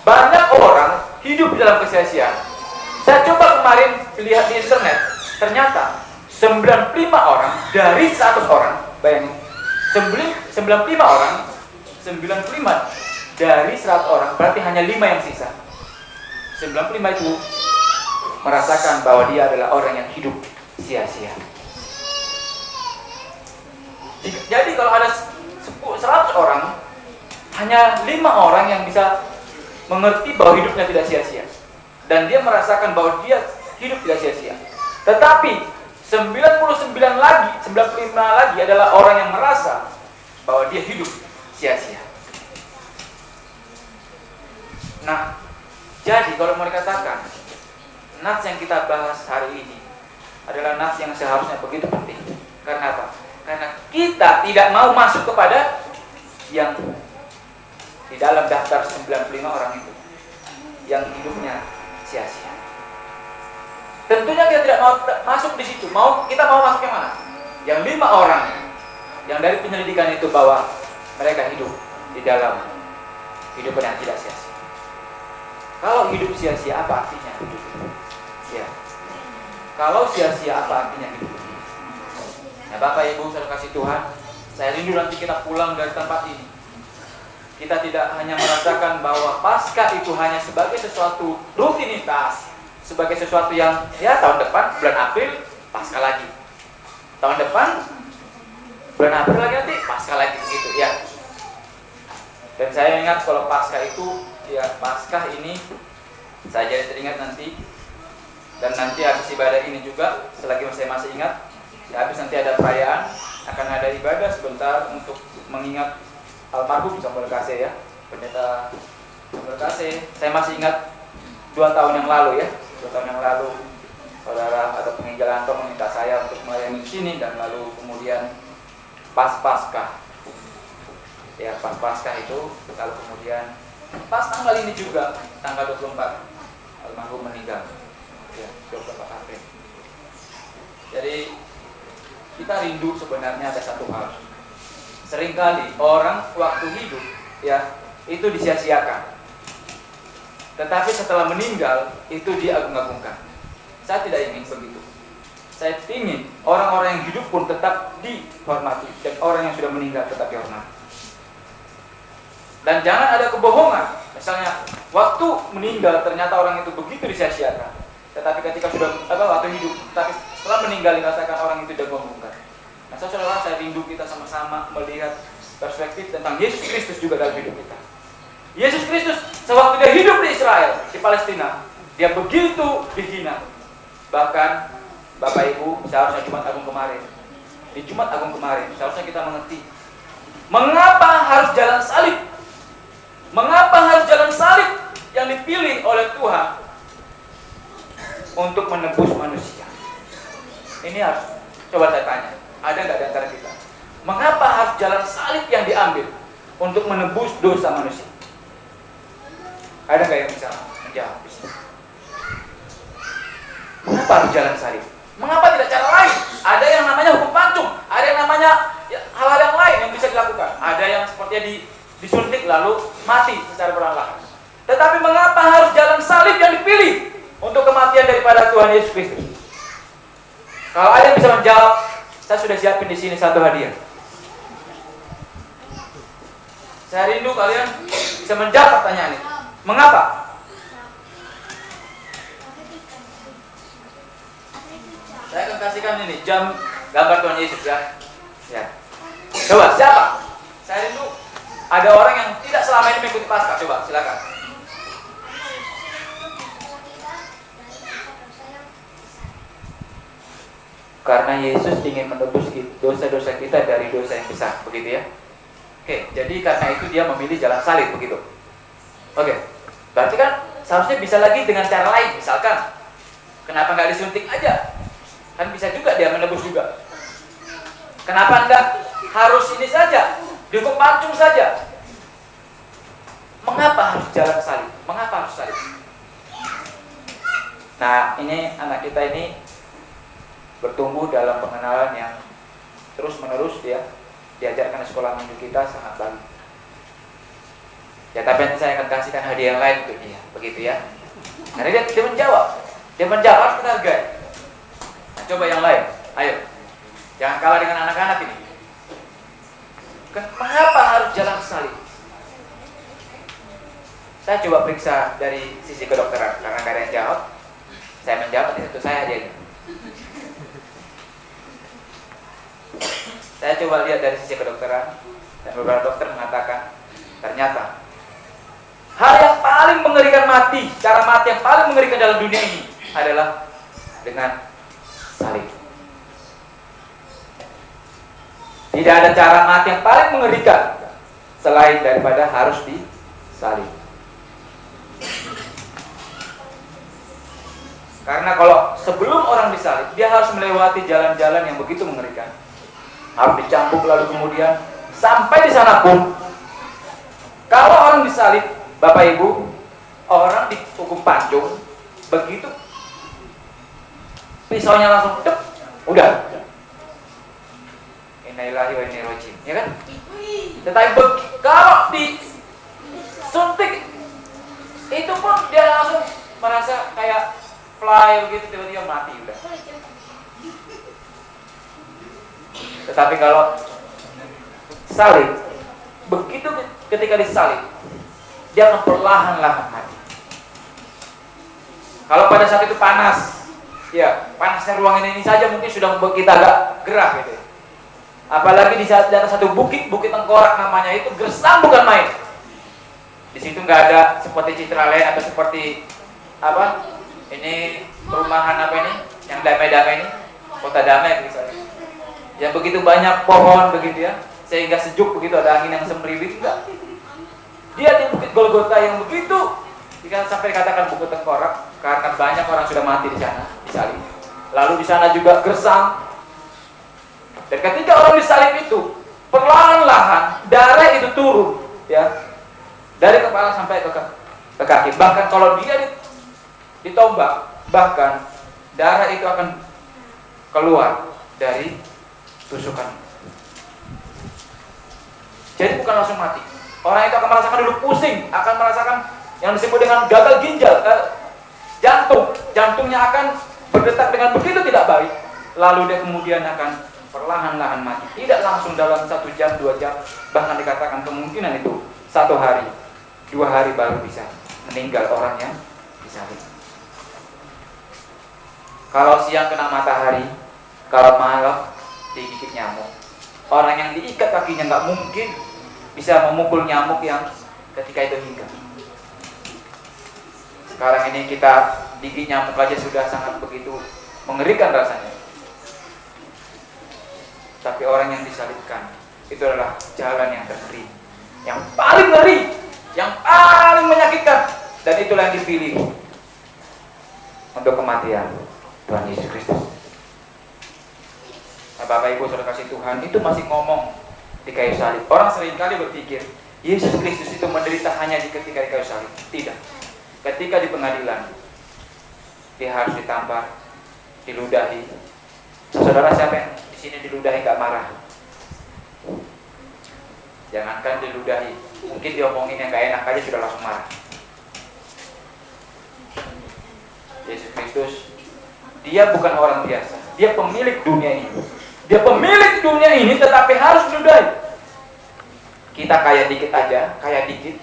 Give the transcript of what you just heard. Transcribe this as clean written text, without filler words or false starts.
banyak orang hidup di dalam kesia-siaan. Saya coba kemarin lihat di internet, ternyata 95 orang dari 100 orang, bayangin, 95 orang, 95 dari 100 orang, berarti hanya 5 yang sisa. 95 itu merasakan bahwa dia adalah orang yang hidup sia-sia. Jadi kalau ada 100 orang, hanya 5 orang yang bisa mengerti bahwa hidupnya tidak sia-sia, dan dia merasakan bahwa dia hidup tidak sia-sia. Tetapi 95 lagi adalah orang yang merasa bahwa dia hidup sia-sia. Nah, jadi kalau mau dikatakan nats yang kita bahas hari ini adalah nats yang seharusnya begitu penting. Karena apa? Karena kita tidak mau masuk kepada yang di dalam daftar 95 orang itu, yang hidupnya sia-sia. Tentunya kita tidak mau masuk di situ. Kita mau masuk yang mana? Yang 5 orang yang dari penyelidikan itu bahwa mereka hidup di dalam hidup yang tidak sia-sia. Kalau hidup sia-sia, apa artinya hidup sia? Kalau sia-sia, apa artinya hidup? Ya Bapak Ibu, saudara kasih Tuhan, saya rindu nanti kita pulang dari tempat ini, kita tidak hanya merasakan bahwa Paskah itu hanya sebagai sesuatu rutinitas, sebagai sesuatu yang ya tahun depan bulan April Paskah lagi, tahun depan bulan April lagi, nanti Paskah lagi, begitu ya. Dan saya ingat kalau Paskah itu ya, Paskah ini saya jadi teringat nanti, dan nanti habis ibadah ini juga, selagi saya masih ingat, ya habis nanti ada perayaan, akan ada ibadah sebentar untuk mengingat almarhum Samuel Kasih ya, pendeta Samuel Kasih. Saya masih ingat 2 tahun yang lalu ya, 2 tahun yang lalu saudara atau penginjil Anto meminta saya untuk melayani di sini, dan lalu kemudian pas Paskah ya, pas Paskah itu, lalu kemudian pas tanggal ini juga, tanggal 24 almarhum meninggal ya, 24 April. Jadi kita rindu sebenarnya ada satu hal. Seringkali orang waktu hidup ya itu disia-siakan, tetapi setelah meninggal itu diagung-agungkan. Saya tidak ingin begitu. Saya ingin orang-orang yang hidup pun tetap dihormati, dan orang yang sudah meninggal tetap dihormati. Dan jangan ada kebohongan. Misalnya waktu meninggal ternyata orang itu begitu disia-siakan, tetapi ketika sudah waktu hidup, tapi setelah meninggal dikatakan orang itu diagung-agungkan. Nah, saudara, saya rindu kita sama-sama melihat perspektif tentang Yesus Kristus juga dalam hidup kita. Yesus Kristus sewaktu dia hidup di Israel, di Palestina, dia begitu dihina. Bahkan Bapak Ibu, seharusnya Jumat Agung kemarin, di Jumat Agung kemarin seharusnya kita mengerti mengapa harus jalan salib. Mengapa harus jalan salib yang dipilih oleh Tuhan untuk menebus manusia? Ini harus coba saya tanya, ada nggak di antara kita? Mengapa harus jalan salib yang diambil untuk menebus dosa manusia? Ada nggak yang bisa menjawab? Mengapa harus jalan salib? Mengapa tidak cara lain? Ada yang namanya hukum pancung, ada yang namanya hal-hal yang lain yang bisa dilakukan. Ada yang sepertinya disuntik lalu mati secara perlahan. Tetapi mengapa harus jalan salib yang dipilih untuk kematian daripada Tuhan Yesus Kristus? Kalau ada yang bisa menjawab, saya sudah siapin di sini satu hadiah. Saya rindu kalian bisa menjawab pertanyaan ini. Mengapa? Saya akan kasihkan ini jam gambar Tuhan Yesus ya. Coba siapa? Saya rindu ada orang yang tidak selama ini mengikuti Paskah. Coba silakan. Karena Yesus ingin menebus dosa-dosa kita dari dosa yang besar, begitu ya. Oke, jadi karena itu dia memilih jalan salib, begitu. Oke, berarti kan seharusnya bisa lagi dengan cara lain. Misalkan, kenapa nggak disuntik aja? Kan bisa juga dia menebus juga. Kenapa enggak harus ini saja, dihukum pancung saja? Mengapa harus jalan salib? Mengapa harus salib? Nah, ini anak kita ini bertumbuh dalam pengenalan yang terus menerus ya, diajarkan di sekolah minggu kita sangat baik. Ya tapi nanti saya akan kasihkan hadiah yang lain untuk dia, begitu ya. Karena dia menjawab, harus kita hargai. Nah, coba yang lain, ayo, jangan kalah dengan anak-anak ini. Mengapa harus jalan salib? Saya coba periksa dari sisi kedokteran, karena nggak ada yang jawab. Saya menjawab, itu saya hadiahnya. Saya coba lihat dari sisi kedokteran, dan beberapa dokter mengatakan ternyata hal yang paling mengerikan mati, cara mati yang paling mengerikan dalam dunia ini adalah dengan salib. Tidak ada cara mati yang paling mengerikan selain daripada harus disalib. Karena kalau sebelum orang disalib, dia harus melewati jalan-jalan yang begitu mengerikan. Harus dicambuk lalu kemudian sampai di sana pun, kalau orang disalib, Bapak Ibu, orang dihukum pancung, begitu pisaunya langsung dep, udah. Innalillahi wa inna ilaihi raji'un, ya kan? Tetapi kalau disuntik, itu pun dia langsung merasa kayak fly begitu, tiba-tiba mati udah. Tetapi kalau salib, begitu ketika disalib, dia akan perlahan-lahan mati. Kalau pada saat itu panas, ya panasnya ruangan ini saja mungkin sudah membuat kita agak gerah gitu. Apalagi di atas satu bukit tengkorak namanya, itu gersang bukan main. Di situ nggak ada seperti Citraland atau seperti apa? Ini perumahan apa ini? Yang damai-damai ini, kota damai misalnya. Yang begitu banyak pohon begitu ya, sehingga sejuk begitu, ada angin yang semriwit, enggak. Dia di Bukit Golgota yang begitu sampai dikatakan bukit tengkorak karena banyak orang sudah mati di sana disalib. Lalu di sana juga gersang. Dan ketika orang disalib itu perlahan-lahan darah itu turun ya dari kepala sampai ke kaki. Bahkan kalau dia ditombak, bahkan darah itu akan keluar dari tusukan. Jadi bukan langsung mati. Orang itu akan merasakan dulu pusing, akan merasakan yang disebut dengan gagal ginjal, jantungnya akan berdetak dengan begitu tidak baik. Lalu dia kemudian akan perlahan-lahan mati. Tidak langsung dalam 1 jam, 2 jam, bahkan dikatakan kemungkinan itu 1 hari, 2 hari baru bisa meninggal orang yang disalib. Kalau siang kena matahari, kalau malam digigit nyamuk. Orang yang diikat kakinya nggak mungkin bisa memukul nyamuk yang ketika itu hinggap. Sekarang ini kita digigit nyamuk aja sudah sangat begitu mengerikan rasanya. Tapi orang yang disalibkan itu adalah jalan yang terngeri, yang paling ngeri, yang paling menyakitkan, dan itulah yang dipilih untuk kematian Tuhan Yesus Kristus. Nah, Bapak Ibu saudara kasih Tuhan, itu masih ngomong di kayu salib. Orang seringkali berpikir Yesus Kristus itu menderita hanya ketika di kayu salib. Tidak. Ketika di pengadilan, dia harus ditampar, diludahi. Saudara siapa yang di sini diludahi nggak marah? Jangankan diludahi, mungkin diomongin yang nggak enak aja sudah langsung marah. Yesus Kristus, dia bukan orang biasa. Dia pemilik dunia ini. Dia pemilik dunia ini, tetapi harus diludahi. Kita kaya dikit aja, kaya dikit,